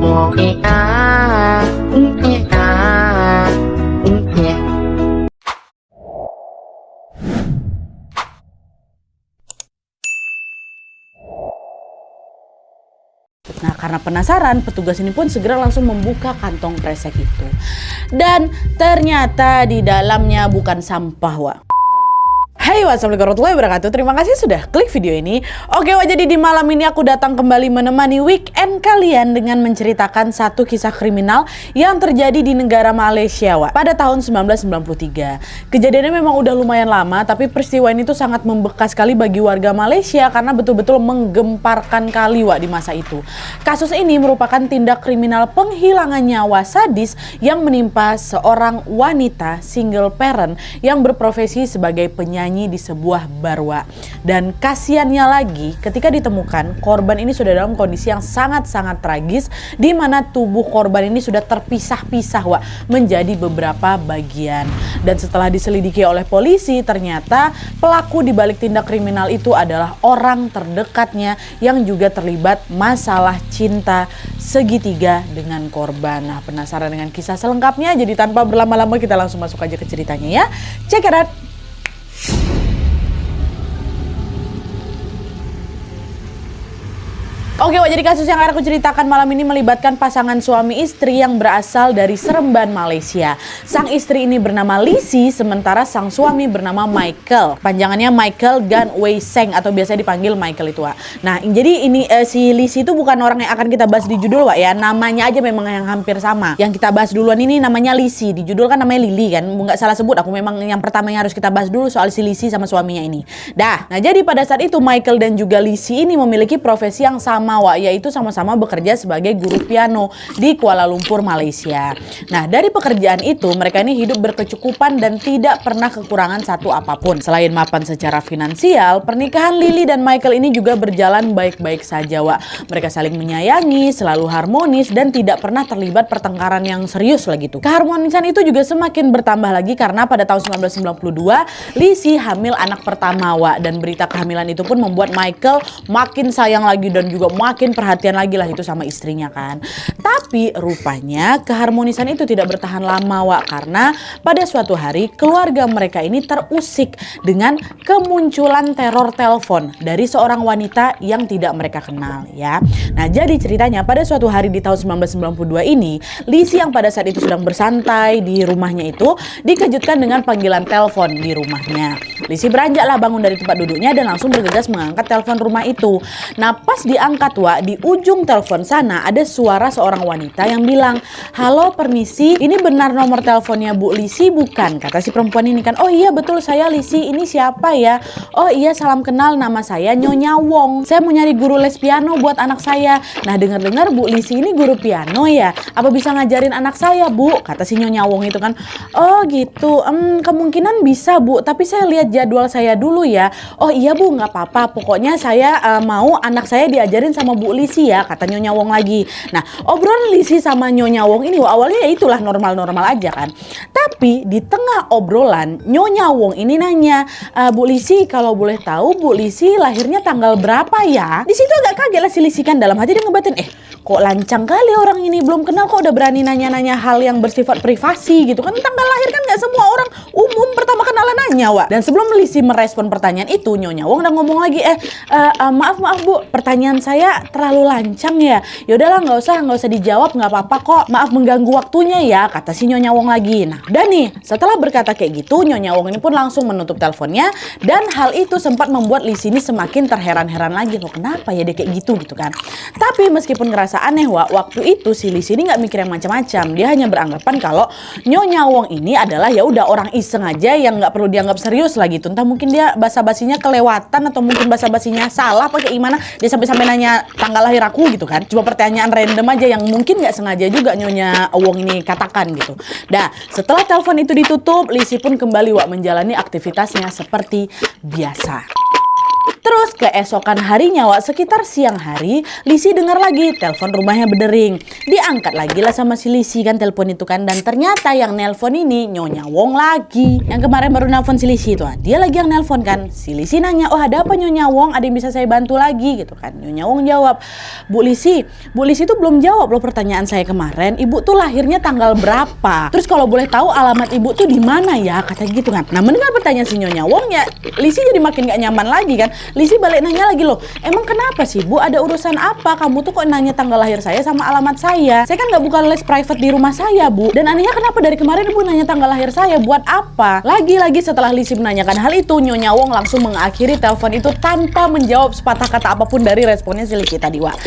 Nah, karena penasaran, petugas ini pun segera langsung membuka kantong kresek itu. Dan ternyata di dalamnya bukan sampah, Wak. Hai, wassalamualaikum warahmatullahi wabarakatuh. Terima kasih sudah klik video ini. Oke, Wak, jadi di malam ini aku datang kembali menemani weekend kalian dengan menceritakan satu kisah kriminal yang terjadi di negara Malaysia, Wak, pada tahun 1993. Kejadiannya memang udah lumayan lama, tapi peristiwa ini tuh sangat membekas sekali bagi warga Malaysia karena betul-betul menggemparkan kali, Wak, di masa itu. Kasus ini merupakan tindak kriminal penghilangan nyawa sadis yang menimpa seorang wanita single parent yang berprofesi sebagai penyanyi di sebuah bar, Wak. Dan kasiannya lagi, ketika ditemukan, korban ini sudah dalam kondisi yang sangat-sangat tragis, di mana tubuh korban ini sudah terpisah-pisah, Wak, menjadi beberapa bagian. Dan setelah diselidiki oleh polisi, ternyata pelaku di balik tindak kriminal itu adalah orang terdekatnya yang juga terlibat masalah cinta segitiga dengan korban. Nah, penasaran dengan kisah selengkapnya? Jadi tanpa berlama-lama kita langsung masuk aja ke ceritanya ya. Check it out. Oke, Wak, jadi kasus yang akan aku ceritakan malam ini melibatkan pasangan suami istri yang berasal dari Seremban, Malaysia. Sang istri ini bernama Lisi, sementara sang suami bernama Michael. Panjangannya Michael Gan Wei Seng atau biasa dipanggil Michael itu, Wak. Nah, jadi ini si Lisi itu bukan orang yang akan kita bahas di judul, Wak, ya. Namanya aja memang yang hampir sama. Yang kita bahas duluan ini namanya Lisi. Di judul kan namanya Lili kan. Nggak salah sebut, aku memang yang pertama yang harus kita bahas dulu soal si Lisi sama suaminya ini. Nah jadi pada saat itu Michael dan juga Lisi ini memiliki profesi yang sama, Wak, yaitu sama-sama bekerja sebagai guru piano di Kuala Lumpur, Malaysia. Nah, dari pekerjaan itu mereka ini hidup berkecukupan dan tidak pernah kekurangan satu apapun. Selain mapan secara finansial, pernikahan Lili dan Michael ini juga berjalan baik-baik saja, Wak. Mereka saling menyayangi, selalu harmonis dan tidak pernah terlibat pertengkaran yang serius lah gitu. Keharmonisan itu juga semakin bertambah lagi karena pada tahun 1992 Lisi hamil anak pertama, Wak, dan berita kehamilan itu pun membuat Michael makin sayang lagi dan juga makin perhatian lagi lah itu sama istrinya kan. Tapi rupanya keharmonisan itu tidak bertahan lama, Wak, karena pada suatu hari keluarga mereka ini terusik dengan kemunculan teror telepon dari seorang wanita yang tidak mereka kenal ya. Nah, jadi ceritanya pada suatu hari di tahun 1992 ini, Lisi yang pada saat itu sedang bersantai di rumahnya itu dikejutkan dengan panggilan telepon di rumahnya. Lisi beranjaklah bangun dari tempat duduknya dan langsung bergegas mengangkat telepon rumah itu. Nah, pas diangkat, Wak, di ujung telepon sana ada suara seorang wanita yang bilang, "Halo, permisi, ini benar nomor teleponnya Bu Lisi bukan?" Kata si perempuan ini kan. "Oh iya betul, saya Lisi, ini siapa ya?" "Oh iya, salam kenal, nama saya Nyonya Wong. Saya mau nyari guru les piano buat anak saya." "Nah, dengar-dengar Bu Lisi ini guru piano ya, apa bisa ngajarin anak saya, Bu?" Kata si Nyonya Wong itu kan. "Oh gitu, kemungkinan bisa, Bu, tapi saya lihat jadwal saya dulu ya." "Oh iya, Bu, nggak apa-apa, pokoknya saya mau anak saya diajarin sama Bu Lisi ya," kata Nyonya Wong lagi. Nah, obrolan Lisi sama Nyonya Wong ini awalnya ya itulah normal-normal aja kan. Tapi di tengah obrolan Nyonya Wong ini nanya, "Bu Lisi, kalau boleh tahu Bu Lisi lahirnya tanggal berapa ya?" Di situ agak kaget lah si Lisi kan, dalam hati dia ngebatin, kok lancang kali orang ini, belum kenal kok udah berani nanya-nanya hal yang bersifat privasi gitu kan. Tanggal lahir kan gak semua orang umum pertama kenalan nanya, Wak. Dan sebelum Lisi merespon pertanyaan itu, Nyonya Wong udah ngomong lagi, maaf Bu, pertanyaan saya terlalu lancang ya. Yaudahlah, nggak usah dijawab, nggak apa-apa kok. Maaf mengganggu waktunya ya," kata si Nyonya Wong lagi. Nah, dan nih setelah berkata kayak gitu, Nyonya Wong ini pun langsung menutup teleponnya, dan hal itu sempat membuat Lisi ini semakin terheran-heran lagi, loh kenapa ya dia kayak gitu kan. Tapi meskipun ngerasa aneh, Wak, waktu itu si Lisi ini nggak mikir yang macam-macam. Dia hanya beranggapan kalau Nyonya Wong ini adalah ya udah orang iseng aja yang nggak perlu dianggap serius lah gitu. Entah mungkin dia basa-basinya kelewatan atau mungkin basa-basinya salah apa kayak gimana, dia sampai nanya tanggal lahir aku gitu kan. Cuma pertanyaan random aja yang mungkin nggak sengaja juga Nyonya Wong ini katakan gitu. Nah, setelah telepon itu ditutup, Lisi pun kembali, Wak, menjalani aktivitasnya seperti biasa. Terus keesokan harinya Wak, sekitar siang hari, Lisi dengar lagi telepon rumahnya berdering. Diangkat lagi lah sama si Lisi kan telepon itu kan, dan ternyata yang nelpon ini Nyonya Wong lagi. Yang kemarin baru nelpon si Lisi itu, dia lagi yang nelpon kan. Si Lisi nanya, "Oh, ada apa Nyonya Wong? Ada yang bisa saya bantu lagi?" gitu kan. Nyonya Wong jawab, Bu Lisi tuh belum jawab loh pertanyaan saya kemarin. Ibu tuh lahirnya tanggal berapa? Terus kalau boleh tahu alamat ibu tuh di mana ya?" kata gitu kan. Nah, mendengar pertanyaan si Nyonya Wong ya, Lisi jadi makin gak nyaman lagi kan. Lisi balik nanya lagi, "Loh, emang kenapa sih Bu? Ada urusan apa? Kamu tuh kok nanya tanggal lahir saya sama alamat saya? Saya kan gak buka les private di rumah saya, Bu. Dan anehnya kenapa dari kemarin Ibu nanya tanggal lahir saya? Buat apa?" Lagi-lagi setelah Lisi menanyakan hal itu, Nyonya Wong langsung mengakhiri telepon itu tanpa menjawab sepatah kata apapun dari responnya si Lisi tadi, Wak.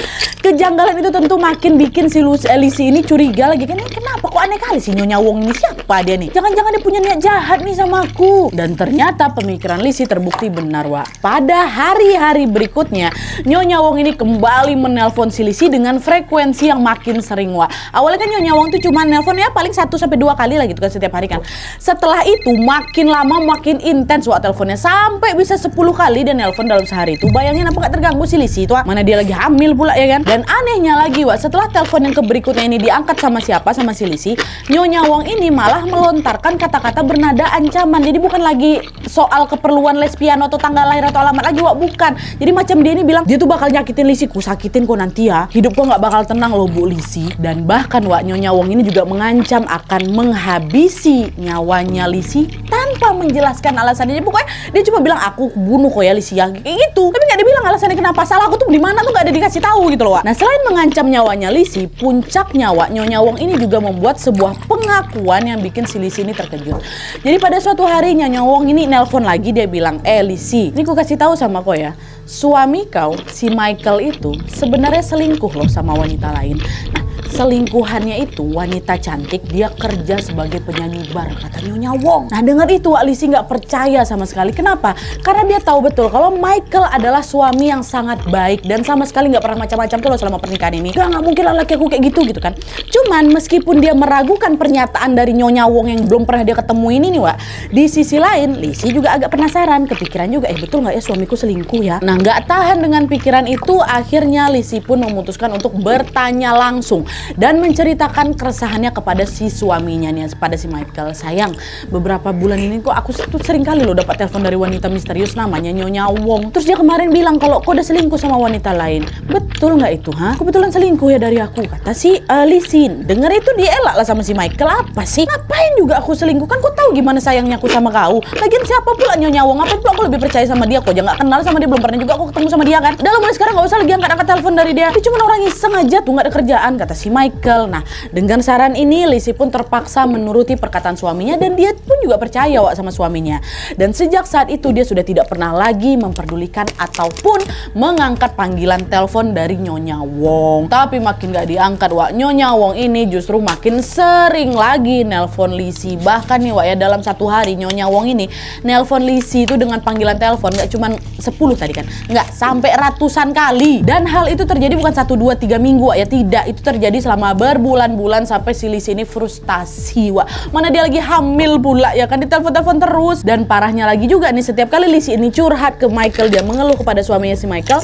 Kejanggalan itu tentu makin bikin si Lisi ini curiga lagi kan. Kenapa kok aneh kali sih Nyonya Wong ini? Siapa dia nih? Jangan-jangan dia punya niat jahat nih sama aku. Dan ternyata pemikiran Lisi terbukti benar, Wak. Pada hari-hari berikutnya, Nyonya Wong ini kembali menelpon si Lisi dengan frekuensi yang makin sering, Wak. Awalnya kan Nyonya Wong tuh cuma nelpon ya paling 1-2 kali lah gitu kan setiap hari kan. Setelah itu makin lama makin intens, Wak, teleponnya sampai bisa 10 kali dia nelpon dalam sehari itu. Bayangin apa gak terganggu si Lisi itu, Wak. Mana dia lagi hamil pula ya kan. Dan anehnya lagi, Wak, setelah telepon yang berikutnya ini diangkat sama siapa? Sama si Lisi, Nyonya Wong ini malah melontarkan kata-kata bernada ancaman. Jadi bukan lagi soal keperluan lesbian atau tanggal lahir atau alamat lagi, Wak, bukan. Jadi macam dia ini bilang dia tuh bakal nyakitin Lisi, ku sakitin kok nanti ya. Hidup kok nggak bakal tenang loh Bu Lisi. Dan bahkan, Wak, Nyonya Wong ini juga mengancam akan menghabisi nyawanya Lisi tanpa menjelaskan alasannya. Pokoknya dia cuma bilang, "Aku bunuh kok ya Lisi ya," kayak gitu. Tapi nggak dia bilang alasannya kenapa. Salah aku tuh di mana tuh nggak ada dikasih tahu gitu loh, Wak. Nah, selain mengancam nyawanya Lisi, puncaknya, Wak, Nyonya Wong ini juga membuat sebuah pengakuan yang bikin si Lisi ini terkejut. Jadi pada suatu hari Nyonya Wong ini nelpon lagi, dia bilang, "Lisi, ini ku kasih tahu sama kau ya. Suami kau, si Michael itu sebenarnya selingkuh loh sama wanita lain. Nah, selingkuhannya itu wanita cantik, dia kerja sebagai penyanyi bar," kata Nyonya Wong. Nah, dengar itu, Wak, Lisi nggak percaya sama sekali. Kenapa? Karena dia tahu betul kalau Michael adalah suami yang sangat baik dan sama sekali nggak pernah macam-macam tuh loh selama pernikahan ini. Nggak mungkin lah laki aku kayak gitu kan. Cuman meskipun dia meragukan pernyataan dari Nyonya Wong yang belum pernah dia ketemu ini nih, Wak, di sisi lain Lisi juga agak penasaran, kepikiran juga, betul nggak ya suamiku selingkuh ya? Nah, nggak tahan dengan pikiran itu, akhirnya Lisi pun memutuskan untuk bertanya langsung dan menceritakan keresahannya kepada si suaminya nih, pada si Michael. "Sayang, beberapa bulan ini kok aku tuh sering kali loh dapat telepon dari wanita misterius namanya Nyonya Wong. Terus dia kemarin bilang kalau kok udah selingkuh sama wanita lain. Betul nggak itu, ha? Kebetulan selingkuh ya dari aku," kata si Lisi. Dengar itu dia elak lah sama si Michael. "Apa sih? Ngapain juga aku selingkuh? Kan kau tahu gimana sayangnya aku sama kau. Lagian siapa pula Nyonya Wong? Apa pula aku lebih percaya sama dia? Kok aja nggak kenal sama dia, belum pernah juga aku ketemu sama dia kan. Udah, mulai sekarang nggak usah lagi angkat telepon dari dia. Dia cuma orang iseng aja tuh, nggak ada kerjaan," kata si Michael. Nah, dengan saran ini Lisi pun terpaksa menuruti perkataan suaminya dan dia pun juga percaya, Wak, sama suaminya. Dan sejak saat itu dia sudah tidak pernah lagi memperdulikan ataupun mengangkat panggilan telepon dari Nyonya Wong. Tapi makin gak diangkat, Wak, Nyonya Wong ini justru makin sering lagi nelpon Lisi. Bahkan nih, Wak, ya, dalam satu hari Nyonya Wong ini nelpon Lisi itu dengan panggilan telepon gak cuma 10 tadi kan, nggak, sampai ratusan kali. Dan hal itu terjadi bukan 1, 2, 3 minggu, Wak, ya, tidak. Itu terjadi selama berbulan-bulan sampai si Lisi ini frustasi, Wak. Mana dia lagi hamil pula ya kan, ditelepon-telepon terus. Dan parahnya lagi juga nih, setiap kali Lisi ini curhat ke Michael, dia mengeluh kepada suaminya si Michael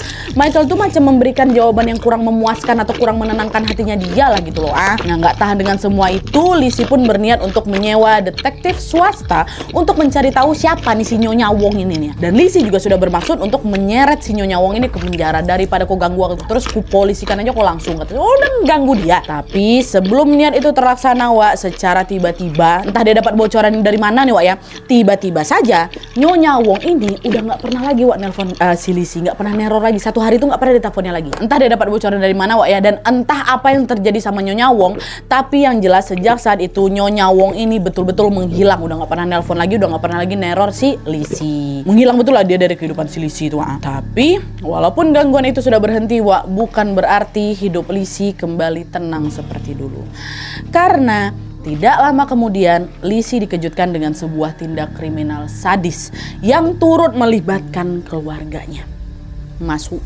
tuh macam memberikan jawaban yang kurang memuaskan atau kurang menenangkan hatinya dia lah gitu loh. Nah, nggak tahan dengan semua itu, Lisi pun berniat untuk menyewa detektif swasta untuk mencari tahu siapa nih si Nyonya Wong ini nih. Dan Lisi juga sudah bermaksud untuk menyeret si Nyonya Wong ini ke penjara. Daripada kau ganggu aku terus, ku polisikan aja kau langsung, katanya. Oh, dan ganggu dia. Tapi sebelum niat itu terlaksana, Wak, secara tiba-tiba, entah dia dapat bocoran dari mana nih, Wak, ya, tiba-tiba saja Nyonya Wong ini udah nggak pernah lagi, Wak, nelpon si Lisi, nggak pernah neror lagi. Satu hari itu nggak pernah diteleponnya lagi. Entah dia dapat bocoran dari mana, Wak, ya, dan entah apa yang terjadi sama Nyonya Wong. Tapi yang jelas sejak saat itu Nyonya Wong ini betul-betul menghilang. Udah nggak pernah nelpon lagi, udah nggak pernah lagi neror si Lisi. Menghilang betul lah dia dari kehidupan si Lisi itu, Wak. Tapi walaupun gangguan itu sudah berhenti, Wak, bukan berarti hidup Lisi kembali tenang seperti dulu. Karena tidak lama kemudian Lisi dikejutkan dengan sebuah tindak kriminal sadis yang turut melibatkan keluarganya. Masuk.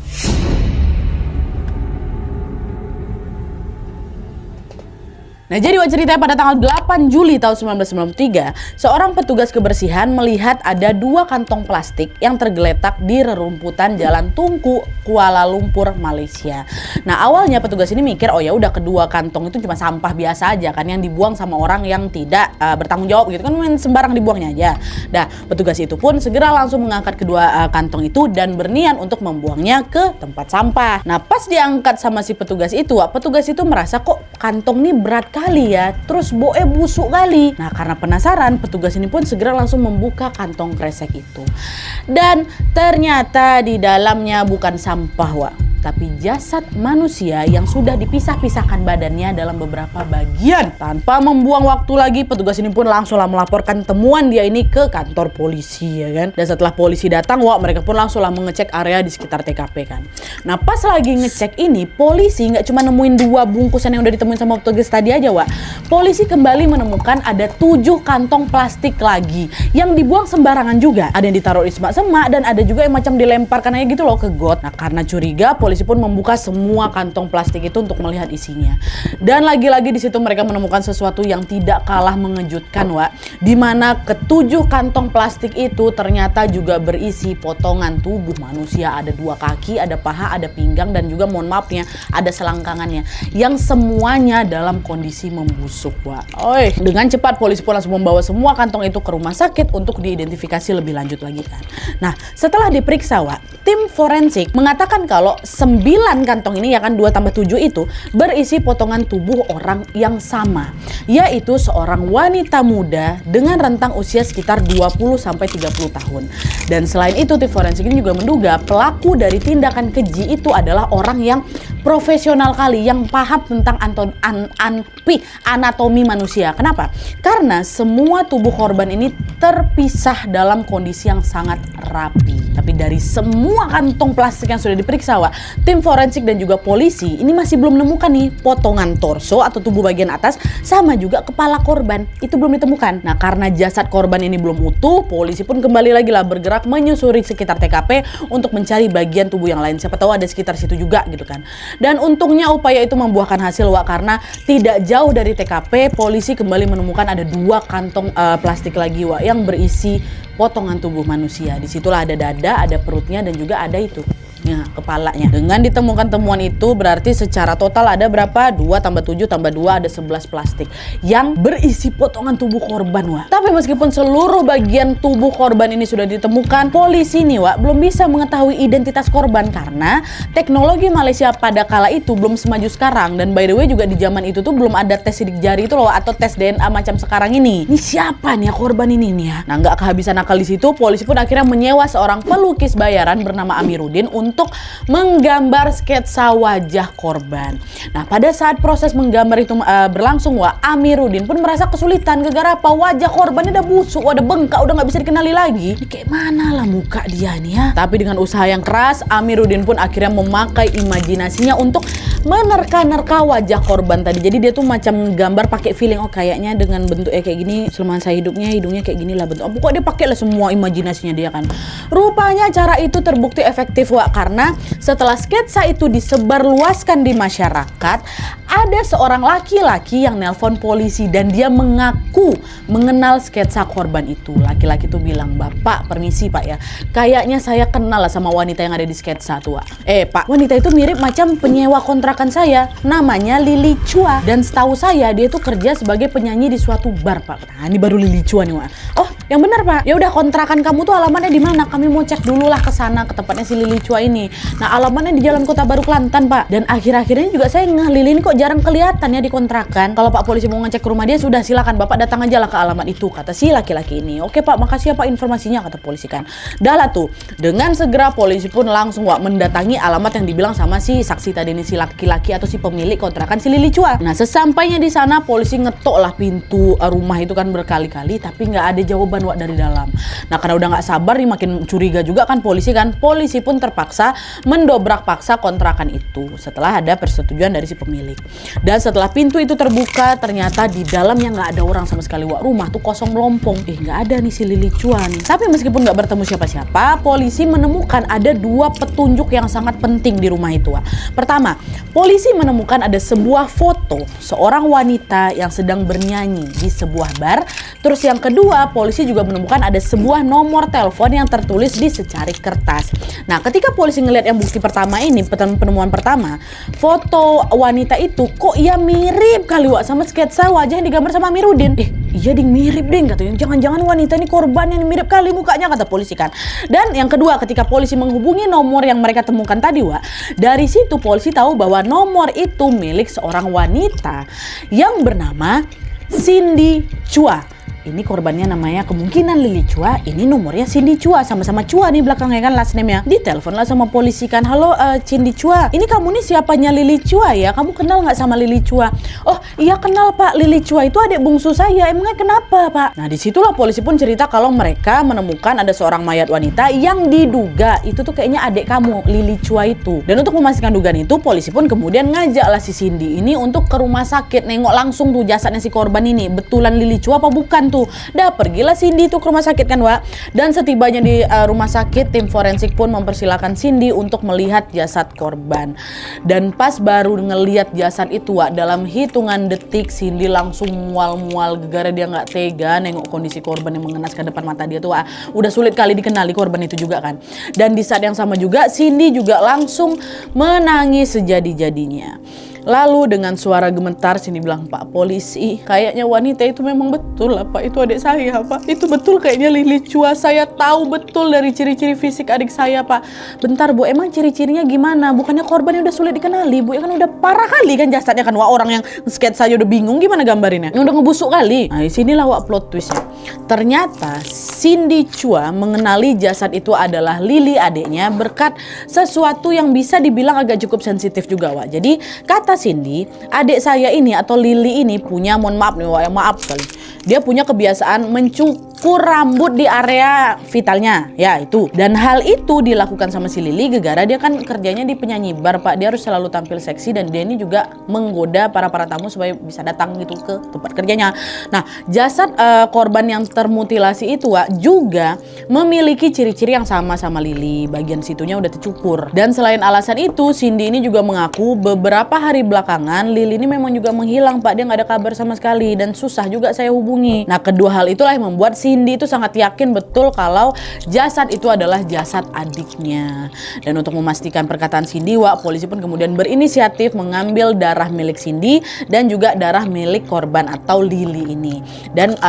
Nah, jadi ceritanya pada tanggal 8 Juli tahun 1993, seorang petugas kebersihan melihat ada 2 kantong plastik yang tergeletak di rerumputan Jalan Tungku, Kuala Lumpur, Malaysia. Nah, awalnya petugas ini mikir, oh ya udah kedua kantong itu cuma sampah biasa aja kan yang dibuang sama orang yang tidak bertanggung jawab gitu kan, main sembarang dibuangnya aja. Nah, petugas itu pun segera langsung mengangkat kedua kantong itu dan berniat untuk membuangnya ke tempat sampah. Nah, pas diangkat sama si petugas itu merasa kok kantong ini berat kali ya, terus boe busuk kali. Nah, karena penasaran, petugas ini pun segera langsung membuka kantong kresek itu. Dan ternyata di dalamnya bukan sampah, Wak, tapi jasad manusia yang sudah dipisah-pisahkan badannya dalam beberapa bagian. Tanpa membuang waktu lagi, petugas ini pun langsunglah melaporkan temuan dia ini ke kantor polisi ya kan. Dan setelah polisi datang, mereka pun langsunglah mengecek area di sekitar TKP kan. Nah, pas lagi ngecek ini, polisi nggak cuma nemuin 2 bungkusan yang udah ditemuin sama petugas tadi aja, Wak. Polisi kembali menemukan ada 7 kantong plastik lagi yang dibuang sembarangan juga. Ada yang ditaruh di semak-semak dan ada juga yang macam dilemparkan aja gitu loh ke got. Nah, karena curiga, polisi pun membuka semua kantong plastik itu untuk melihat isinya. Dan lagi-lagi di situ mereka menemukan sesuatu yang tidak kalah mengejutkan, Wak. Di mana ke-7 kantong plastik itu ternyata juga berisi potongan tubuh manusia. Ada 2 kaki, ada paha, ada pinggang, dan juga mohon maafnya ada selangkangannya yang semuanya dalam kondisi membusuk, Wak. Dengan cepat polisi pun langsung membawa semua kantong itu ke rumah sakit untuk diidentifikasi lebih lanjut lagi kan. Nah, setelah diperiksa, Wak, tim forensik mengatakan kalau 9 kantong ini ya kan 2 tambah 7 itu berisi potongan tubuh orang yang sama, yaitu seorang wanita muda dengan rentang usia sekitar 20 sampai 30 tahun. Dan selain itu, tim forensik ini juga menduga pelaku dari tindakan keji itu adalah orang yang profesional kali, yang paham tentang anatomi manusia. Kenapa? Karena semua tubuh korban ini terpisah dalam kondisi yang sangat rapi. Tapi dari semua kantong plastik yang sudah diperiksa, Wak, tim forensik dan juga polisi ini masih belum menemukan nih potongan torso atau tubuh bagian atas sama juga kepala korban. Itu belum ditemukan. Nah, karena jasad korban ini belum utuh, polisi pun kembali lagi lah bergerak menyusuri sekitar TKP untuk mencari bagian tubuh yang lain. Siapa tahu ada sekitar situ juga gitu kan. Dan untungnya upaya itu membuahkan hasil, Wak, karena tidak jauh dari TKP polisi kembali menemukan ada 2 kantong plastik lagi, Wak, yang berisi potongan tubuh manusia. Disitulah ada dada, ada perutnya, dan juga ada itu kepalanya. Dengan ditemukan temuan itu berarti secara total ada berapa? 2 tambah 7 tambah 2 ada 11 plastik yang berisi potongan tubuh korban, Wak. Tapi meskipun seluruh bagian tubuh korban ini sudah ditemukan, polisi nih, Wak, belum bisa mengetahui identitas korban karena teknologi Malaysia pada kala itu belum semaju sekarang. Dan by the way juga di zaman itu tuh belum ada tes sidik jari itu loh, atau tes DNA macam sekarang ini. Ini siapa nih ya korban ini nih ya? Nah, nggak kehabisan akal di situ, polisi pun akhirnya menyewa seorang pelukis bayaran bernama Amiruddin untuk menggambar sketsa wajah korban. Nah, pada saat proses menggambar itu berlangsung, Wak, Amiruddin pun merasa kesulitan gara-gara apa? Wajah korbannya udah busuk, udah bengkak, udah nggak bisa dikenali lagi. Ini kayak mana lah muka dia nih ya? Tapi dengan usaha yang keras, Amiruddin pun akhirnya memakai imajinasinya untuk menerka-nerka wajah korban tadi. Jadi dia tuh macam gambar pakai feeling, oh kayaknya dengan bentuknya kayak gini, semasa hidungnya kayak gini lah bentuk. Pokoknya dia pakai lah semua imajinasinya dia kan. Rupanya cara itu terbukti efektif, Wak, karena setelah sketsa itu disebarluaskan di masyarakat, ada seorang laki-laki yang nelpon polisi dan dia mengaku mengenal sketsa korban itu. Laki-laki itu bilang, "Bapak, permisi Pak ya, kayaknya saya kenal lah sama wanita yang ada di sketsa tuh, Wak. Pak, wanita itu mirip macam penyewa kontrakan saya, namanya Lili Chua. Dan setahu saya dia itu kerja sebagai penyanyi di suatu bar, Pak." Nah, ini baru Lili Chua nih, Wak. "Oh, yang benar Pak. Ya udah, kontrakan kamu tuh alamatnya di mana? Kami mau cek dulu lah ke sana, ke tempatnya si Lili Chua ini. Nah, alamatnya di Jalan Kota Baru Kelantan, Pak. Dan akhir-akhir ini juga saya Lili kok jarang kelihatan ya di kontrakan. Kalau Pak polisi mau ngecek ke rumah dia, sudah silakan Bapak datang aja lah ke alamat itu," kata si laki-laki ini. "Oke Pak, makasih ya Pak informasinya," kata polisi kan. Dah lah tuh. Dengan segera polisi pun langsung, Wak, mendatangi alamat yang dibilang sama si saksi tadi ini, si laki-laki atau si pemilik kontrakan si Lili Chua. Nah, sesampainya di sana polisi ngetok lah pintu rumah itu kan berkali-kali, tapi nggak ada jawaban, kan Wak dari dalam. Nah karena udah nggak sabar nih, makin curiga juga kan polisi pun terpaksa mendobrak paksa kontrakan itu setelah ada persetujuan dari si pemilik. Dan setelah pintu itu terbuka, ternyata di dalamnya nggak ada orang sama sekali Wak. Rumah tuh kosong melompong. Nggak ada nih si Lili Chua nih. Tapi meskipun nggak bertemu siapa-siapa, polisi menemukan ada 2 petunjuk yang sangat penting di rumah itu Wak. Pertama, polisi menemukan ada sebuah foto seorang wanita yang sedang bernyanyi di sebuah bar. Terus yang kedua, polisi juga menemukan ada sebuah nomor telepon yang tertulis di secarik kertas. Nah, ketika polisi ngelihat yang bukti pertama ini, penemuan pertama, foto wanita itu kok ya mirip kali Wak sama sketsa wajah yang digambar sama Amiruddin. Iya ding, mirip ding katanya. Jangan-jangan wanita ini korban yang mirip kali mukanya, kata polisi kan. Dan yang kedua, ketika polisi menghubungi nomor yang mereka temukan tadi Wak, dari situ polisi tahu bahwa nomor itu milik seorang wanita yang bernama Cindy Chua. Ini korbannya namanya kemungkinan Lili Chua, ini nomornya Cindy Chua, sama-sama Chua nih belakangnya kan last name-nya. Ditelepon lah sama polisi kan, halo Cindy Chua, ini kamu nih siapanya Lili Chua ya? Kamu kenal nggak sama Lili Chua? Oh iya kenal Pak, Lili Chua itu adik bungsu saya, emangnya kenapa Pak? Nah disitulah polisi pun cerita kalau mereka menemukan ada seorang mayat wanita yang diduga itu tuh kayaknya adik kamu, Lili Chua itu. Dan untuk memastikan dugaan itu, polisi pun kemudian ngajaklah si Cindy ini untuk ke rumah sakit, nengok langsung tuh jasadnya si korban ini, betulan Lili Chua apa bukan tuh. Dah pergilah Cindy tuh ke rumah sakit kan Wak. Dan setibanya di rumah sakit, tim forensik pun mempersilahkan Cindy untuk melihat jasad korban. Dan pas baru ngelihat jasad itu Wak, dalam hitungan detik Cindy langsung mual-mual gegara, dia nggak tega nengok kondisi korban yang mengenaskan depan mata dia tuh Wak. Udah sulit kali dikenali korban itu juga kan. Dan di saat yang sama juga Cindy juga langsung menangis sejadi-jadinya. Lalu dengan suara gemetar Cindy bilang, Pak polisi, kayaknya wanita itu memang betul lah Pak, itu adik saya Pak. Itu betul kayaknya Lili Chua, saya tahu betul dari ciri-ciri fisik adik saya Pak. Bentar Bu, emang ciri-cirinya gimana? Bukannya korbannya udah sulit dikenali Bu, ya kan udah parah kali kan jasadnya kan Wak, orang yang sketsa saja udah bingung gimana gambarinnya, yang udah ngebusuk kali. Nah disinilah Wak plot twistnya. Ternyata Cindy Chua mengenali jasad itu adalah Lili adiknya berkat sesuatu yang bisa dibilang agak cukup sensitif juga Wak. Jadi kata Cindy, adik saya ini atau Lili ini punya, mohon maaf nih Wak, maaf sekali, dia punya kebiasaan mencukur rambut di area vitalnya, ya itu. Dan hal itu dilakukan sama si Lili gegara dia kan kerjanya di penyanyi bar Pak, dia harus selalu tampil seksi dan dia ini juga menggoda para tamu supaya bisa datang gitu ke tempat kerjanya. Nah jasad korban yang termutilasi itu Wak juga memiliki ciri-ciri yang sama Lili, bagian situnya udah tercukur. Dan selain alasan itu, Cindy ini juga mengaku beberapa hari belakangan Lili ini memang juga menghilang Pak, dia nggak ada kabar sama sekali dan susah juga saya hubungi. Nah kedua hal itulah yang membuat Cindy itu sangat yakin betul kalau jasad itu adalah jasad adiknya. Dan untuk memastikan perkataan Cindy Wak, polisi pun kemudian berinisiatif mengambil darah milik Cindy dan juga darah milik korban atau Lili ini. Dan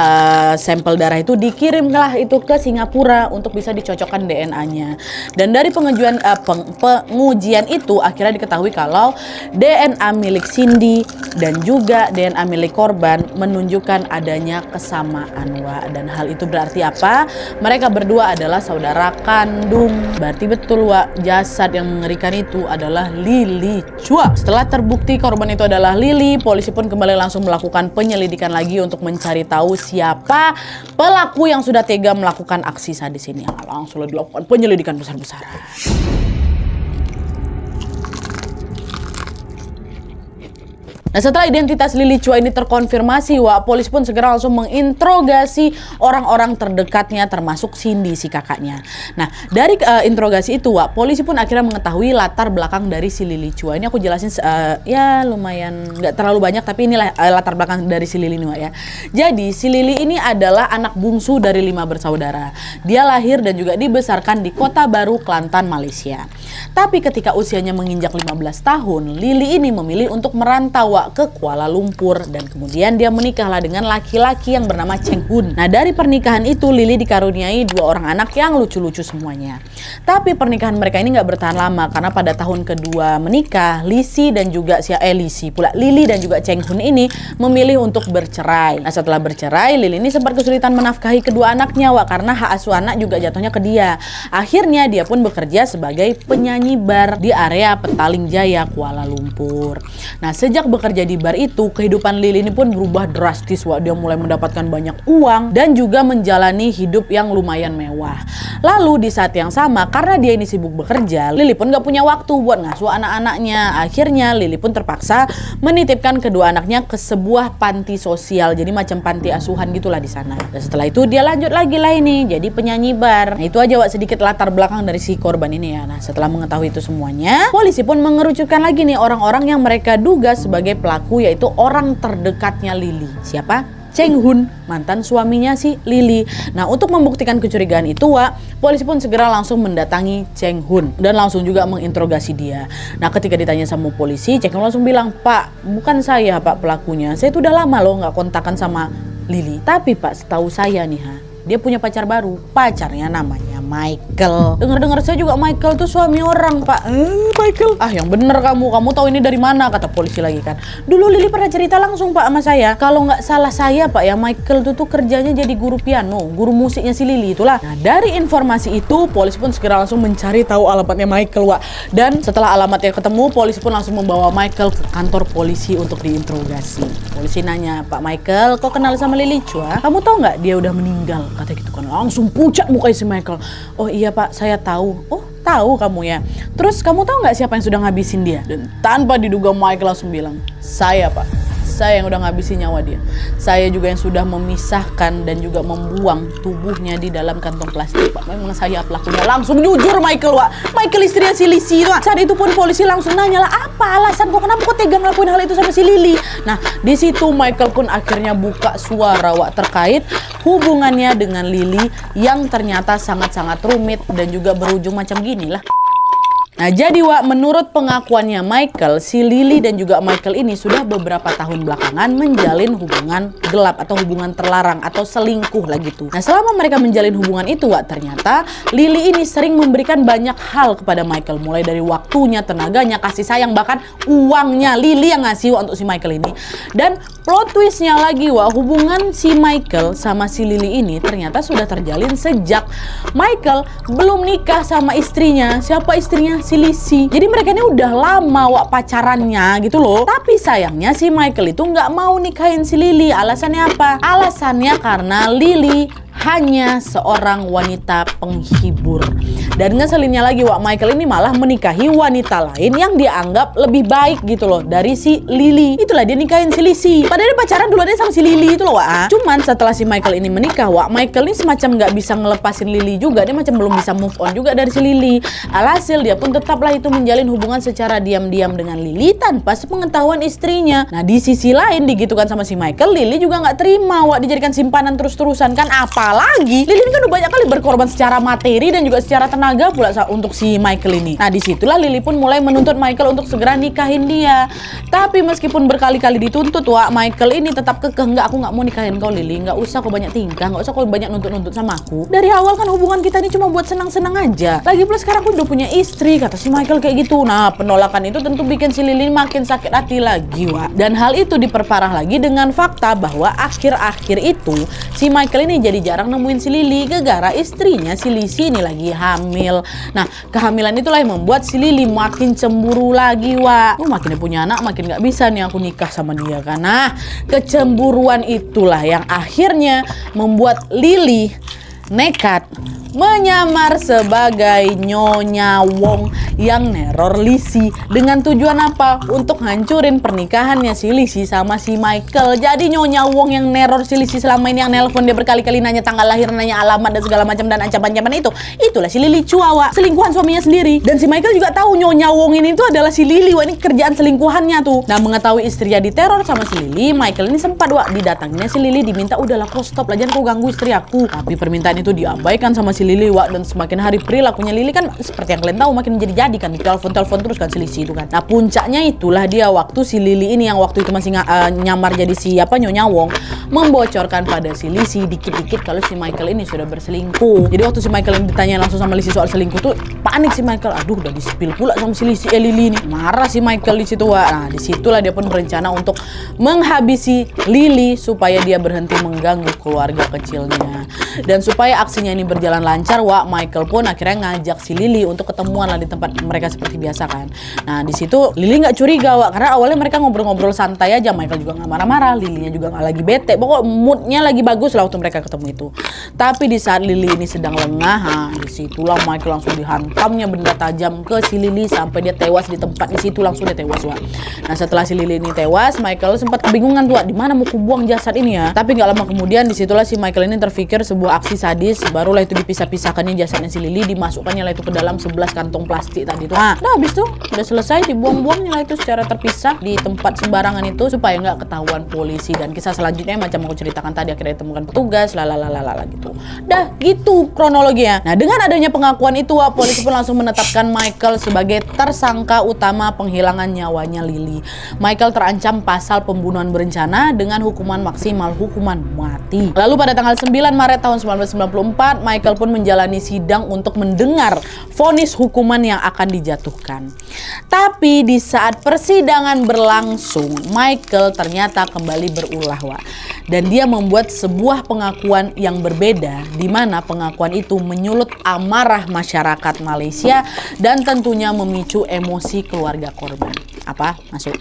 sampel darah itu dikirimlah itu ke Singapura untuk bisa dicocokkan DNA-nya. Dan dari pengujian itu akhirnya diketahui kalau DNA milik Cindy dan juga DNA milik korban menunjukkan adanya kesamaan Wak. Dan hal itu berarti apa? Mereka berdua adalah saudara kandung. Berarti betul Wak, jasad yang mengerikan itu adalah Lili Chua. Setelah terbukti korban itu adalah Lili, polisi pun kembali langsung melakukan penyelidikan lagi untuk mencari tahu siapa pelaku yang sudah tega melakukan aksi sadis ini. Langsung dilakukan penyelidikan besar-besaran. Nah setelah identitas Lili Chua ini terkonfirmasi Wak, polisi pun segera langsung menginterogasi orang-orang terdekatnya termasuk Cindy si kakaknya. Nah dari interogasi itu Wak, polisi pun akhirnya mengetahui latar belakang dari si Lili Chua. Ini aku jelasin ya lumayan nggak terlalu banyak, tapi inilah latar belakang dari si Lili ini Wak ya. Jadi si Lili ini adalah anak bungsu dari 5 bersaudara. Dia lahir dan juga dibesarkan di Kota Baru, Kelantan, Malaysia. Tapi ketika usianya menginjak 15 tahun, Lili ini memilih untuk merantau Wak ke Kuala Lumpur dan kemudian dia menikahlah dengan laki-laki yang bernama Cheng Hun. Nah dari pernikahan itu Lili dikaruniai 2 orang anak yang lucu-lucu semuanya. Tapi pernikahan mereka ini nggak bertahan lama karena pada tahun kedua menikah Lili dan juga Cheng Hun ini memilih untuk bercerai. Nah setelah bercerai Lili ini sempat kesulitan menafkahi kedua anaknya Wak, karena hak asuh anak juga jatuhnya ke dia. Akhirnya dia pun bekerja sebagai penyanyi bar di area Petaling Jaya, Kuala Lumpur. Nah sejak bekerja bekerja di bar itu, kehidupan Lily ini pun berubah drastis. Wah, dia mulai mendapatkan banyak uang dan juga menjalani hidup yang lumayan mewah. Lalu di saat yang sama, karena dia ini sibuk bekerja, Lily pun gak punya waktu buat ngasuh anak-anaknya. Akhirnya Lily pun terpaksa menitipkan kedua anaknya ke sebuah panti sosial, jadi macam panti asuhan gitulah di sana. Dan setelah itu dia lanjut lagi lah ini jadi penyanyi bar. Nah, itu aja Wak sedikit latar belakang dari si korban ini ya. Nah, setelah mengetahui itu semuanya, polisi pun mengerucutkan lagi nih orang-orang yang mereka duga sebagai pelaku, yaitu orang terdekatnya Lily. Siapa? Cheng Hun, mantan suaminya si Lily. Nah, untuk membuktikan kecurigaan itu, Wak, polisi pun segera langsung mendatangi Cheng Hun dan langsung juga menginterogasi dia. Nah, ketika ditanya sama polisi, Cheng Hun langsung bilang, "Pak, bukan saya Pak pelakunya. Saya tuh udah lama loh nggak kontakan sama Lily. Tapi Pak, setahu saya nih dia punya pacar baru. Pacarnya namanya Michael. Dengar-dengar saya juga Michael tuh suami orang, Pak." Michael? Ah, yang bener kamu tahu ini dari mana? Kata polisi lagi kan. Dulu Lily pernah cerita langsung Pak sama saya. Kalau nggak salah saya Pak ya, Michael tuh kerjanya jadi guru piano, guru musiknya si Lily itulah. Nah, dari informasi itu polisi pun segera langsung mencari tahu alamatnya Michael, Wak. Dan setelah alamatnya ketemu, polisi pun langsung membawa Michael ke kantor polisi untuk diinterogasi. Polisi nanya, "Pak Michael, kok kenal sama Lily Chua? Kamu tahu nggak dia udah meninggal?" Kata gitu kan. Langsung pucat mukanya si Michael. "Oh iya Pak, saya tahu." "Oh, tahu kamu ya? Terus kamu tahu nggak siapa yang sudah ngabisin dia?" Dan tanpa diduga Michael langsung bilang, "Saya Pak, saya yang udah ngabisin nyawa dia. Saya juga yang sudah memisahkan dan juga membuang tubuhnya di dalam kantong plastik Pak. Memang saya pelakunya." Langsung jujur Michael, Wak. Michael istrinya si Lizzy, Wak. Saat itu pun polisi langsung nanya lah, "Apa alasan kok, kenapa kok tega ngelakuin hal itu sama si Lily?" Nah, di situ Michael pun akhirnya buka suara, Wak, terkait hubungannya dengan Lily yang ternyata sangat-sangat rumit dan juga berujung macam gini lah. Nah, jadi Wak, menurut pengakuannya Michael, si Lily dan juga Michael ini sudah beberapa tahun belakangan menjalin hubungan gelap atau hubungan terlarang atau selingkuh lah gitu. Nah, selama mereka menjalin hubungan itu, Wak, ternyata Lily ini sering memberikan banyak hal kepada Michael, mulai dari waktunya, tenaganya, kasih sayang, bahkan uangnya. Lily yang ngasih, Wak, untuk si Michael ini. Dan plot twistnya lagi, Wak, hubungan si Michael sama si Lily ini ternyata sudah terjalin sejak Michael belum nikah sama istrinya. Siapa istrinya? Si Lizzy. Jadi mereka ini udah lama, Wak, pacarannya gitu loh. Tapi sayangnya si Michael itu nggak mau nikahin si Lily. Alasannya apa? Alasannya karena Lily hanya seorang wanita penghibur. Dan ngeselinnya lagi, Wak, Michael ini malah menikahi wanita lain yang dianggap lebih baik gitu loh dari si Lily. Itulah dia nikahin si Lizzy. Padahal dia pacaran duluannya sama si Lily itu loh, Wak. Cuman setelah si Michael ini menikah, Wak, Michael ini semacam nggak bisa ngelepasin Lily juga. Dia macam belum bisa move on juga dari si Lily. Alhasil dia pun tetaplah itu menjalin hubungan secara diam-diam dengan Lily tanpa sepengetahuan istrinya. Nah, di sisi lain digitukan sama si Michael, Lily juga nggak terima, Wak, dijadikan simpanan terus-terusan kan. Apalagi Lily kan udah banyak kali berkorban secara materi dan juga secara tenaga pula untuk si Michael ini. Nah, disitulah Lily pun mulai menuntut Michael untuk segera nikahin dia. Tapi meskipun berkali-kali dituntut, Wak, Michael ini tetap kekeh, "Enggak, aku nggak mau nikahin kau Lily, nggak usah kau banyak tingkah, nggak usah kau banyak nuntut-nuntut sama aku. Dari awal kan hubungan kita ini cuma buat senang-senang aja. Lagi pula sekarang aku udah punya istri," kata si Michael kayak gitu. Nah, penolakan itu tentu bikin si Lily makin sakit hati lagi, Wak. Dan hal itu diperparah lagi dengan fakta bahwa akhir-akhir itu si Michael ini jadi jarang nemuin si Lily gara-gara istrinya si Lizzy ini lagi hamil. Nah, kehamilan itulah yang membuat si Lily makin cemburu lagi, Wak. Makin dia punya anak, makin gak bisa nih aku nikah sama dia kan. Nah, kecemburuan itulah yang akhirnya membuat Lily nekat menyamar sebagai Nyonya Wong yang neror Lizzy. Dengan tujuan apa? Untuk hancurin pernikahannya si Lizzy sama si Michael. Jadi Nyonya Wong yang neror si Lizzy selama ini, yang nelpon dia berkali-kali nanya tanggal lahir, nanya alamat dan segala macam dan ancaman-ancaman itu, itulah si Lily Chua, Wak, selingkuhan suaminya sendiri. Dan si Michael juga tahu Nyonya Wong ini tuh adalah si Lily, Wak. Ini kerjaan selingkuhannya tuh. Nah, mengetahui istrinya diteror sama si Lily, Michael ini sempat, Wak, didatanginnya si Lily, diminta, "Udahlah kau stop lah, jangan kau ganggu istri aku." Tapi permintaan itu diabaikan sama si Lily, Wak. Dan semakin hari perilakunya Lily kan seperti yang kalian tahu makin menjadi-jadi kan, telepon-telepon terus kan si Lizzy itu kan. Nah, puncaknya itulah dia waktu si Lily ini yang waktu itu masih nyamar jadi siapa Nyonya Wong, membocorkan pada si Lizzy dikit-dikit kalau si Michael ini sudah berselingkuh. Jadi waktu si Michael ini ditanya langsung sama Lizzy soal selingkuh tuh panik si Michael. Aduh, udah di-spill pula sama si Lily ini. Marah si Michael di situ, Wak. Nah, disitulah dia pun berencana untuk menghabisi Lily supaya dia berhenti mengganggu keluarga kecilnya. Dan supaya aksinya ini berjalan lancar, Michael pun akhirnya ngajak si Lily untuk ketemuan lah di tempat mereka seperti biasa kan. Nah di situ Lily nggak curiga karena awalnya mereka ngobrol-ngobrol santai aja. Michael juga nggak marah-marah, Lilynya juga nggak lagi bete. Pokok moodnya lagi bagus lah waktu mereka ketemu itu. Tapi di saat Lily ini sedang lengah, disitulah Michael langsung dihantamnya benda tajam ke si Lily sampai dia tewas di tempat. Di situ langsung dia tewas Nah setelah si Lily ini tewas, Michael sempat kebingungan tuh di mana mau kubuang jasad ini ya. Tapi nggak lama kemudian disitulah si Michael ini terpikir sebuah aksi sadis. Barulah itu dipisah-pisahkannya jasadnya si Lily, dimasukkannya lah itu ke dalam 11 kantong plastik tadi tuh. Nah habis tuh udah selesai, dibuang-buangnya lah itu secara terpisah di tempat sembarangan itu supaya nggak ketahuan polisi. Dan kisah selanjutnya macam aku ceritakan tadi, akhirnya ditemukan petugas lalalala gitu. Dah gitu kronologinya. Nah dengan adanya pengakuan itu, polisi pun langsung menetapkan Michael sebagai tersangka utama penghilangan nyawanya Lily. Michael terancam pasal pembunuhan berencana dengan hukuman maksimal hukuman mati. Lalu pada tanggal 9 Maret tahun 1994, Michael pun menjalani sidang untuk mendengar vonis hukuman yang akan dijatuhkan. Tapi di saat persidangan berlangsung, Michael ternyata kembali berulah dan dia membuat sebuah pengakuan yang berbeda, di mana pengakuan itu menyulut amarah masyarakat Malaysia dan tentunya memicu emosi keluarga korban. Apa? Masuk.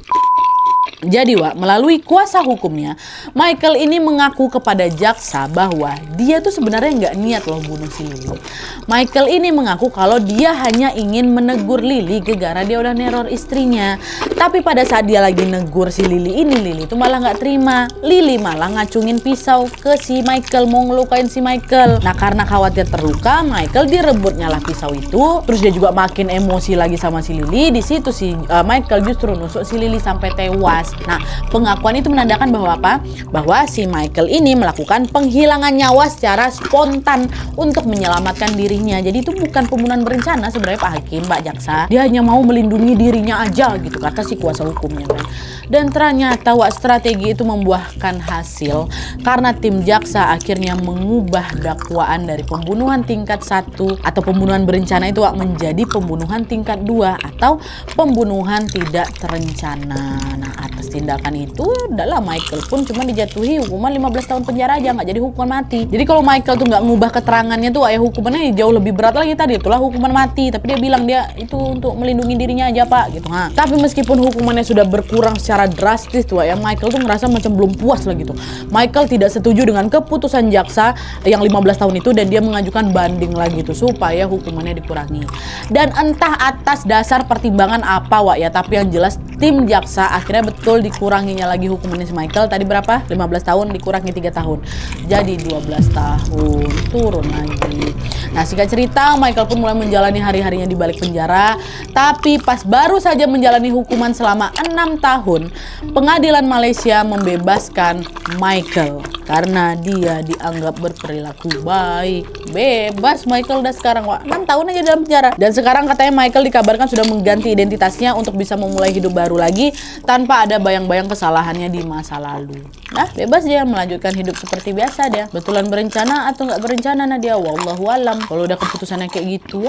Jadi melalui kuasa hukumnya, Michael ini mengaku kepada jaksa bahwa dia tuh sebenarnya nggak niat bunuh si Lily. Michael ini mengaku kalau dia hanya ingin menegur Lily gara-gara dia udah neror istrinya. Tapi pada saat dia lagi negur si Lily ini, Lily tuh malah nggak terima. Lily malah ngacungin pisau ke si Michael, mau ngelukain si Michael. Nah karena khawatir terluka, Michael direbutnya lah pisau itu. Terus dia juga makin emosi lagi sama si Lily. Di situ si Michael justru nusuk si Lily sampai tewas. Nah, pengakuan itu menandakan bahwa apa? Bahwa si Michael ini melakukan penghilangan nyawa secara spontan untuk menyelamatkan dirinya. Jadi itu bukan pembunuhan berencana sebenarnya Pak Hakim, Pak Jaksa. Dia hanya mau melindungi dirinya aja gitu, kata si kuasa hukumnya kan. Dan ternyata strategi itu membuahkan hasil karena tim jaksa akhirnya mengubah dakwaan dari pembunuhan tingkat 1 atau pembunuhan berencana itu menjadi pembunuhan tingkat 2 atau pembunuhan tidak terencana. Nah atas tindakan itu adalah Michael pun cuma dijatuhi hukuman 15 tahun penjara aja, nggak jadi hukuman mati. Jadi kalau Michael tuh nggak ngubah keterangannya tuh hukumannya jauh lebih berat lagi tadi, itulah hukuman mati. Tapi dia bilang dia itu untuk melindungi dirinya aja Pak gitu. Tapi meskipun hukumannya sudah berkurang secara drastis tuh Michael tuh ngerasa macam belum puas lah gitu. Michael tidak setuju dengan keputusan jaksa yang 15 tahun itu dan dia mengajukan banding lagi tuh supaya hukumannya dikurangi. Dan entah atas dasar pertimbangan apa tapi yang jelas tim jaksa akhirnya betul dikuranginya lagi hukumannya si Michael. Tadi berapa? 15 tahun dikurangi 3 tahun. Jadi 12 tahun. Turun lagi. Nah singkat cerita, Michael pun mulai menjalani hari-harinya di balik penjara. Tapi pas baru saja menjalani hukuman selama 6 tahun, pengadilan Malaysia membebaskan Michael karena dia dianggap berperilaku baik. Bebas Michael udah sekarang 6 tahun aja dalam penjara. Dan sekarang katanya Michael dikabarkan sudah mengganti identitasnya untuk bisa memulai hidup baru lagi tanpa ada bayang-bayang kesalahannya di masa lalu. Nah bebas dia melanjutkan hidup seperti biasa dia. Betulan berencana atau nggak berencana dia wallahu alam. Kalau udah keputusannya kayak gitu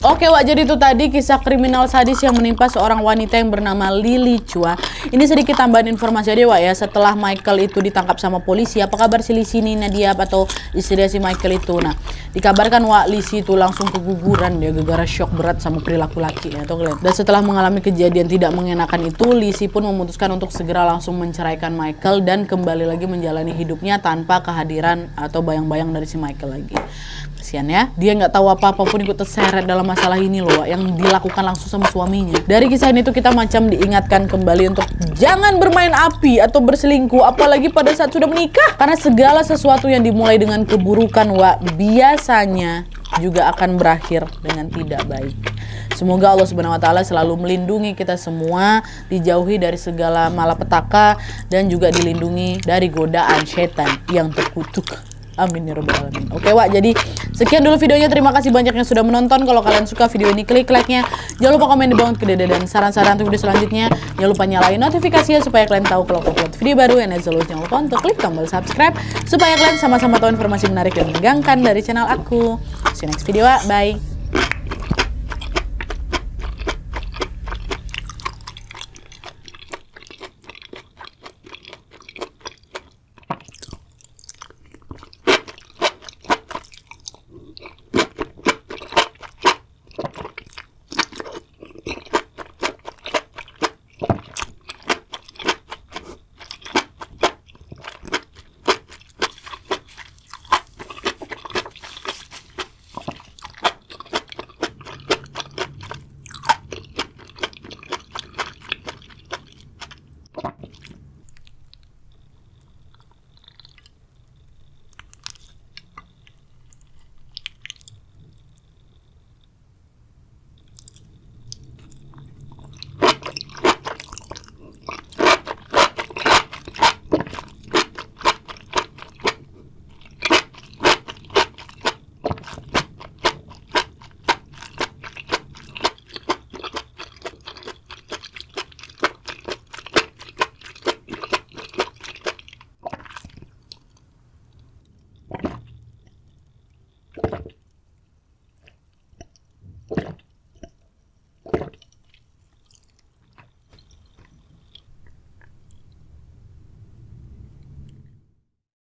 Oke jadi itu tadi kisah kriminal sadis yang menimpa seorang wanita yang bernama Lily Chua. Ini sedikit tambahan informasi aja ya, setelah Michael itu ditangkap sama polisi, apa kabar si Lizzy ini Nadia atau istri si Michael itu. Nah dikabarkan Lizzy itu langsung keguguran dia gara-gara shock berat sama perilaku laki atau kalian. Dan setelah mengalami kejadian tidak mengenakan itu, Lizzy pun memutuskan untuk segera langsung menceraikan Michael dan kembali lagi menjalani hidupnya tanpa kehadiran atau bayang-bayang dari si Michael lagi. Kasian ya, dia nggak tahu apa-apa pun ikut terseret dalam masalah ini yang dilakukan langsung sama suaminya. Dari kisah ini tuh kita macam diingatkan kembali untuk jangan bermain api atau berselingkuh apalagi pada saat sudah menikah, karena segala sesuatu yang dimulai dengan keburukan biasanya juga akan berakhir dengan tidak baik. Semoga Allah Subhanahu wa taala selalu melindungi kita semua, dijauhi dari segala malapetaka dan juga dilindungi dari godaan setan yang terkutuk. Amin ya rabbal alamin. Oke jadi sekian dulu videonya. Terima kasih banyak yang sudah menonton. Kalau kalian suka video ini, klik like-nya. Jangan lupa komen di bawah dan saran-saran untuk video selanjutnya. Jangan lupa nyalain notifikasinya supaya kalian tahu kalau aku upload video baru. And as always, jangan lupa untuk klik tombol subscribe supaya kalian sama-sama tahu informasi menarik dan menegangkan dari channel aku. See you next video, bye.